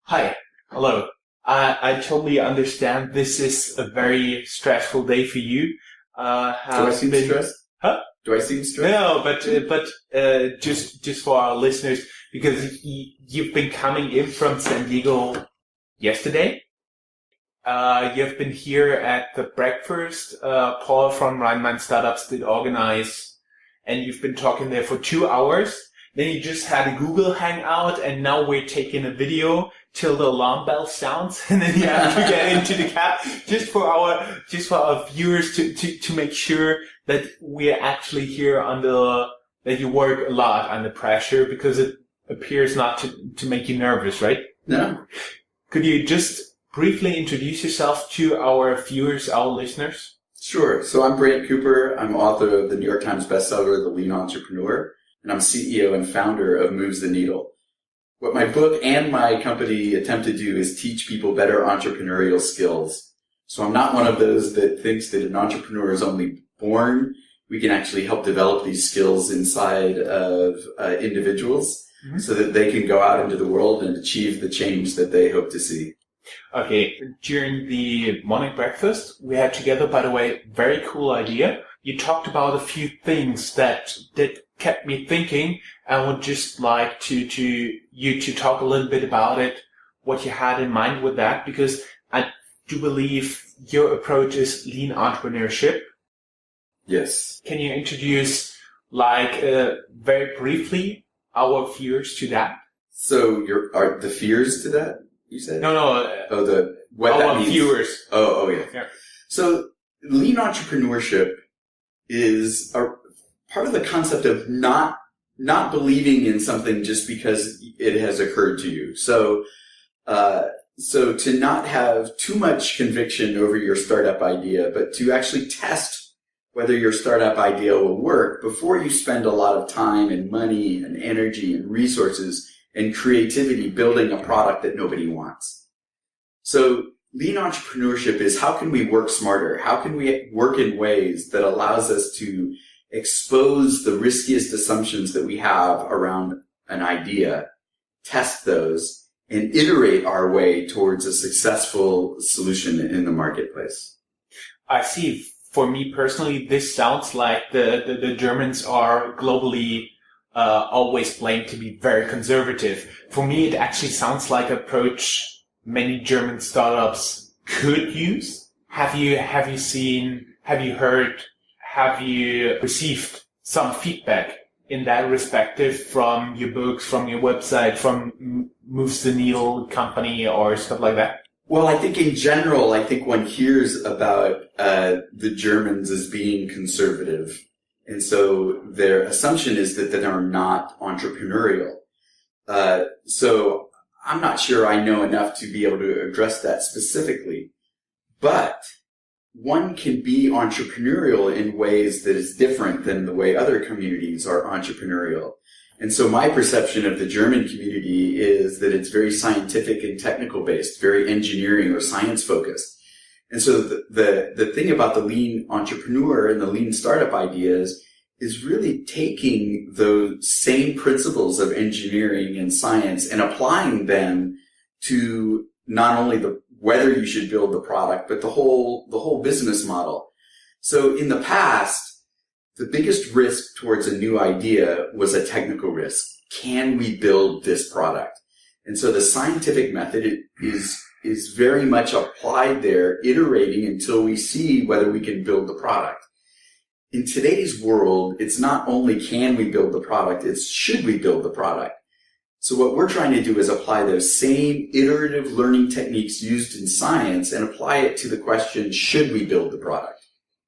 Hi. Hello. I totally understand this is a very stressful day for you. Do I seem stressed? Huh? Do I seem stressed? No, but just for our listeners, because you've been coming in from San Diego yesterday. You've been here at the breakfast. Paul from Rheinland Startups did organize, and you've been talking there for 2 hours. Then you just had a Google Hangout, and now we're taking a video till the alarm bell sounds, and then you have to get into the cab just for our viewers to make sure that we're actually here that you work a lot under pressure, because it appears not to make you nervous, right? No. Could you just briefly introduce yourself to our viewers, our listeners? Sure. So I'm Brant Cooper. I'm author of the New York Times bestseller, The Lean Entrepreneur, and I'm CEO and founder of Moves the Needle. What my book and my company attempt to do is teach people better entrepreneurial skills. So I'm not one of those that thinks that an entrepreneur is only born. We can actually help develop these skills inside of individuals so that they can go out into the world and achieve the change that they hope to see. Okay, during the morning breakfast, we had together, by the way, very cool idea. You talked about a few things that kept me thinking. I would just like you to talk a little bit about it, what you had in mind with that, because I do believe your approach is lean entrepreneurship. Yes. Can you introduce, very briefly, our viewers to that? So are the fears to that, you said? No. What that our means? Viewers. Oh, yeah. Yeah. So lean entrepreneurship is part of the concept of not believing in something just because it has occurred to you. So to not have too much conviction over your startup idea, but to actually test whether your startup idea will work before you spend a lot of time and money and energy and resources and creativity building a product that nobody wants. So lean entrepreneurship is, how can we work smarter? How can we work in ways that allows us to expose the riskiest assumptions that we have around an idea, test those, and iterate our way towards a successful solution in the marketplace? I see. For me personally, this sounds like the Germans are globally always blamed to be very conservative. For me, it actually sounds like an approach many German startups could use. Have you received some feedback in that respective from your books, from your website, from Moves the Needle company or stuff like that? Well, I think in general, one hears about the Germans as being conservative. And so their assumption is that they're not entrepreneurial. So I'm not sure I know enough to be able to address that specifically. But one can be entrepreneurial in ways that is different than the way other communities are entrepreneurial. And so my perception of the German community is that it's very scientific and technical based, very engineering or science focused. And so the thing about the lean entrepreneur and the lean startup ideas is really taking those same principles of engineering and science and applying them to not only whether you should build the product, but the whole business model. So in the past, the biggest risk towards a new idea was a technical risk. Can we build this product? And so the scientific method is very much applied there, iterating until we see whether we can build the product. In today's world, it's not only can we build the product, it's should we build the product. So what we're trying to do is apply those same iterative learning techniques used in science and apply it to the question, should we build the product?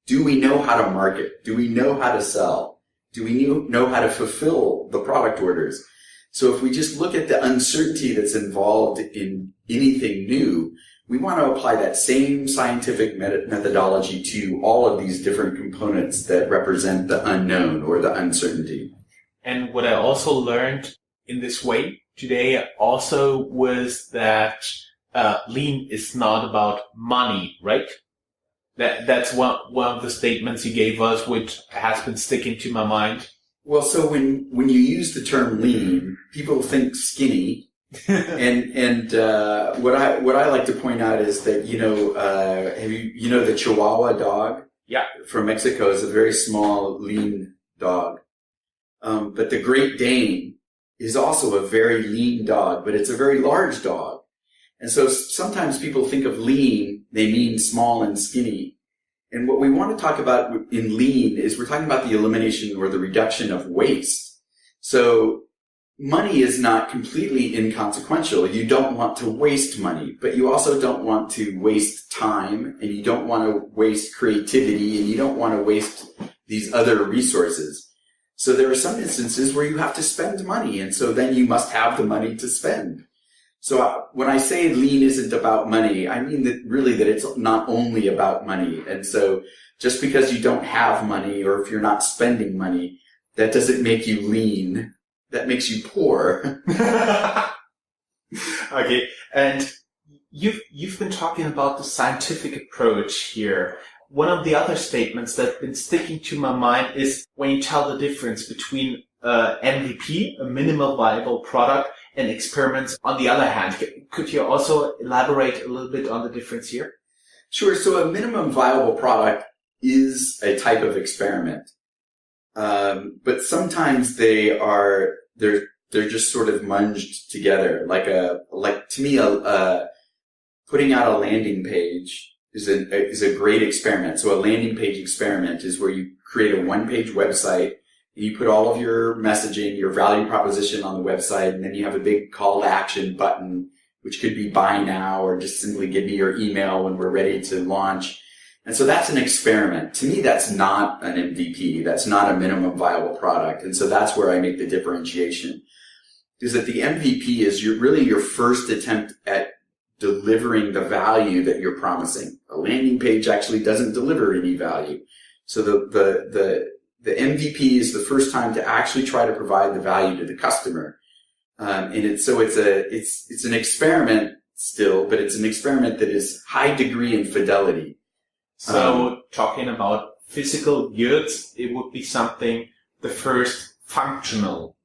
Do we know how to market? Do we know how to sell? Do we know how to fulfill the product orders? So if we just look at the uncertainty that's involved in anything new, we want to apply that same scientific methodology to all of these different components that represent the unknown or the uncertainty. And what I also learned in this way today also was that lean is not about money, right? That's one of the statements you gave us, which has been sticking to my mind. Well, so when you use the term lean, people think skinny And what I like to point out is that, the Chihuahua dog? Yeah. From Mexico is a very small, lean dog. But the Great Dane is also a very lean dog, but it's a very large dog. And so sometimes people think of lean, they mean small and skinny. And what we want to talk about in lean is we're talking about the elimination or the reduction of waste. So money is not completely inconsequential. You don't want to waste money, but you also don't want to waste time, and you don't want to waste creativity, and you don't want to waste these other resources. So there are some instances where you have to spend money, and so then you must have the money to spend. So when I say lean isn't about money, I mean that really that it's not only about money. And so just because you don't have money, or if you're not spending money, that doesn't make you lean. That makes you poor. Okay, and you've been talking about the scientific approach here. One of the other statements that's been sticking to my mind is when you tell the difference between MVP, a minimal viable product, and experiments on the other hand. Could you also elaborate a little bit on the difference here? Sure. So a minimum viable product is a type of experiment. But sometimes they're just sort of munged together. Putting out a landing page is a great experiment. So a landing page experiment is where you create a one-page website and you put all of your messaging, your value proposition on the website, and then you have a big call to action button, which could be buy now or just simply give me your email when we're ready to launch. And so that's an experiment. To me, that's not an MVP. That's not a minimum viable product. And so that's where I make the differentiation. Is that the MVP is your first attempt at delivering the value that you're promising. A landing page actually doesn't deliver any value. So the MVP is the first time to actually try to provide the value to the customer. It's an experiment still, but it's an experiment that is high degree in fidelity. So talking about physical goods, it would be something, the first functional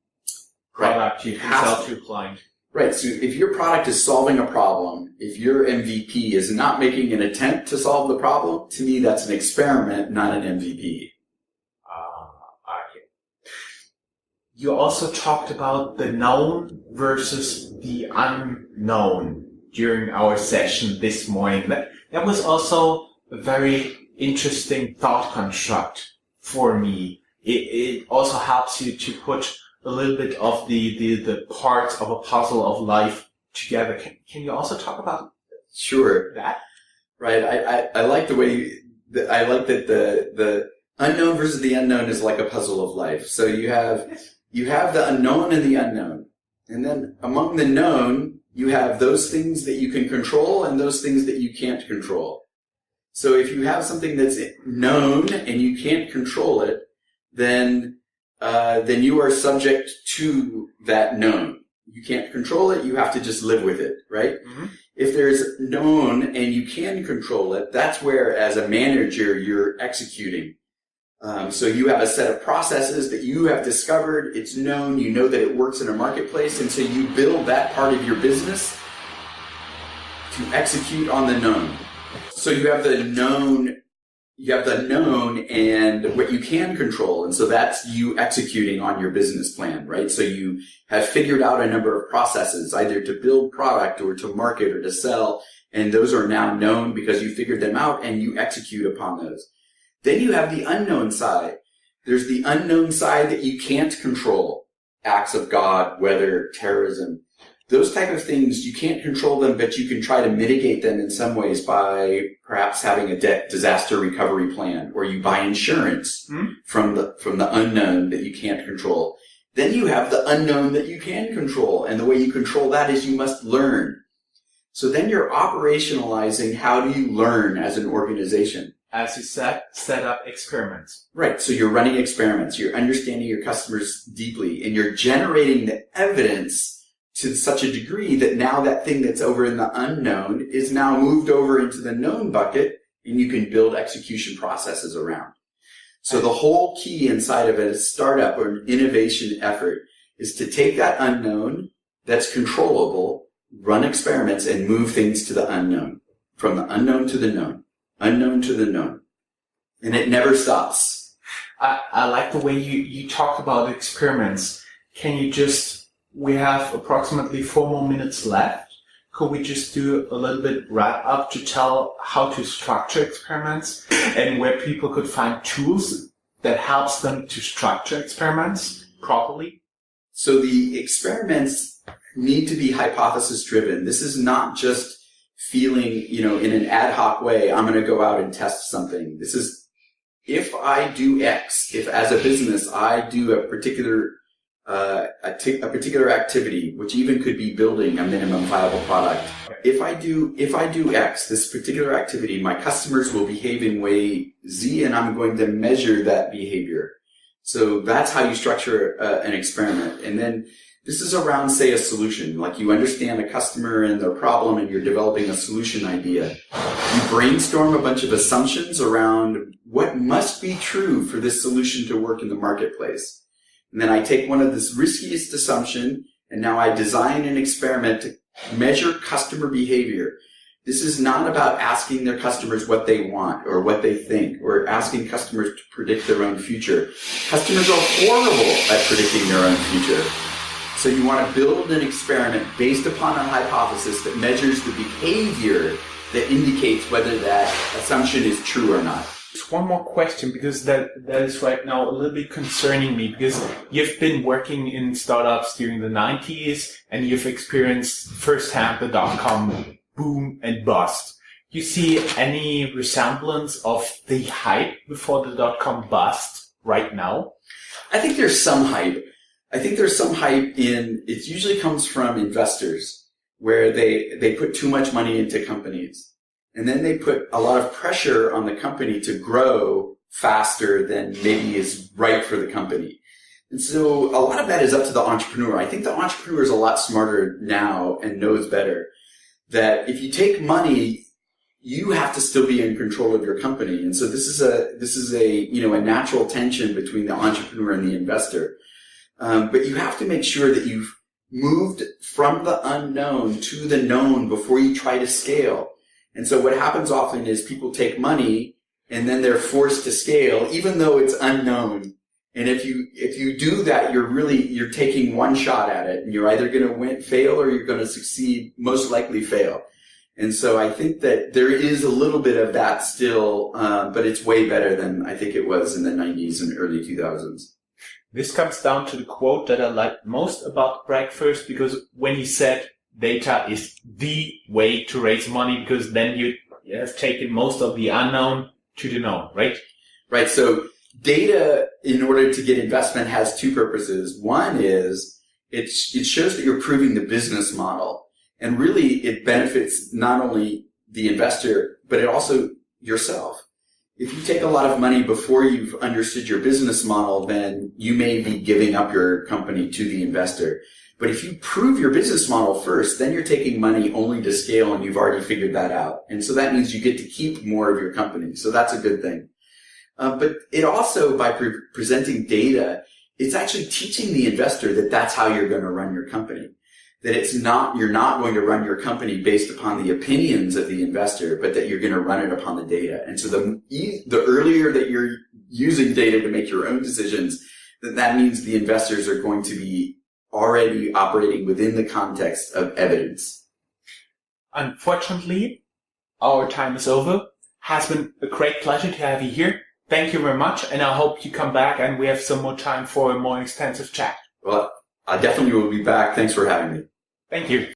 product you can sell to a client. Right. So if your product is solving a problem, if your MVP is not making an attempt to solve the problem, to me, that's an experiment, not an MVP. Okay. You also talked about the known versus the unknown during our session this morning. That was also a very interesting thought construct for me. It also helps you to put a little bit of the parts of a puzzle of life together. Can you also talk about that? Right. I like the way I like that the unknown versus the unknown is like a puzzle of life. So you have the unknown and the unknown. And then among the known, you have those things that you can control and those things that you can't control. So if you have something that's known and you can't control it, then you are subject to that known. You can't control it. You have to just live with it, right? Mm-hmm. If there's known and you can control it, that's where, as a manager, you're executing. So you have a set of processes that you have discovered. It's known. You know that it works in a marketplace. And so you build that part of your business to execute on the known. So you have the known and what you can control. And so that's you executing on your business plan, right? So you have figured out a number of processes, either to build product or to market or to sell. And those are now known because you figured them out and you execute upon those. Then you have the unknown side. There's the unknown side that you can't control. Acts of God, weather, terrorism. Those type of things, you can't control them, but you can try to mitigate them in some ways by perhaps having a disaster recovery plan, or you buy insurance from the unknown that you can't control. Then you have the unknown that you can control, and the way you control that is you must learn. So then you're operationalizing how do you learn as an organization. As you set up experiments. Right. So you're running experiments. You're understanding your customers deeply, and you're generating the evidence to such a degree that now that thing that's over in the unknown is now moved over into the known bucket, and you can build execution processes around. So the whole key inside of a startup or an innovation effort is to take that unknown that's controllable, run experiments, and move things to the unknown. From the unknown to the known. Unknown to the known. And it never stops. I like the way you talked about experiments. We have approximately 4 more minutes left. Could we just do a little bit wrap up to tell how to structure experiments and where people could find tools that helps them to structure experiments properly? So the experiments need to be hypothesis driven. This is not just feeling, in an ad hoc way, I'm going to go out and test something. This is, if I do X, if as a business I do a particular activity, which even could be building a minimum viable product. If I do X, this particular activity, my customers will behave in way Z, and I'm going to measure that behavior. So that's how you structure an experiment. And then this is around, say, a solution. Like you understand a customer and their problem, and you're developing a solution idea. You brainstorm a bunch of assumptions around what must be true for this solution to work in the marketplace. And then I take one of this riskiest assumption, and now I design an experiment to measure customer behavior. This is not about asking their customers what they want or what they think, or asking customers to predict their own future. Customers are horrible at predicting their own future. So you want to build an experiment based upon a hypothesis that measures the behavior that indicates whether that assumption is true or not. Just one more question, because that is right now a little bit concerning me, because you've been working in startups during the 90s and you've experienced firsthand the dot-com boom and bust. You see any resemblance of the hype before the dot-com bust right now? I think there's some hype. It usually comes from investors, where they put too much money into companies. And then they put a lot of pressure on the company to grow faster than maybe is right for the company. And so a lot of that is up to the entrepreneur. I think the entrepreneur is a lot smarter now and knows better that if you take money, you have to still be in control of your company. And so this is a natural tension between the entrepreneur and the investor. But you have to make sure that you've moved from the unknown to the known before you try to scale. And so what happens often is people take money and then they're forced to scale, even though it's unknown. And if you do that, you're taking one shot at it, and you're either going to fail, or you're going to succeed, most likely fail. And so I think that there is a little bit of that still, but it's way better than I think it was in the 90s and early 2000s. This comes down to the quote that I like most about Breakfast, because when he said data is the way to raise money, because then you have taken most of the unknown to the known, right? Right. So data, in order to get investment, has two purposes. One is it shows that you're proving the business model, and really it benefits not only the investor, but it also yourself. If you take a lot of money before you've understood your business model, then you may be giving up your company to the investor. But if you prove your business model first, then you're taking money only to scale, and you've already figured that out. And so that means you get to keep more of your company. So that's a good thing. But it also, by presenting data, it's actually teaching the investor that that's how you're going to run your company. That you're not going to run your company based upon the opinions of the investor, but that you're going to run it upon the data. And so the earlier that you're using data to make your own decisions, that means the investors are going to be already operating within the context of evidence. Unfortunately, our time is over. Has been a great pleasure to have you here. Thank you very much, and I hope you come back and we have some more time for a more extensive chat. Well, I definitely will be back. Thanks for having me. Thank you.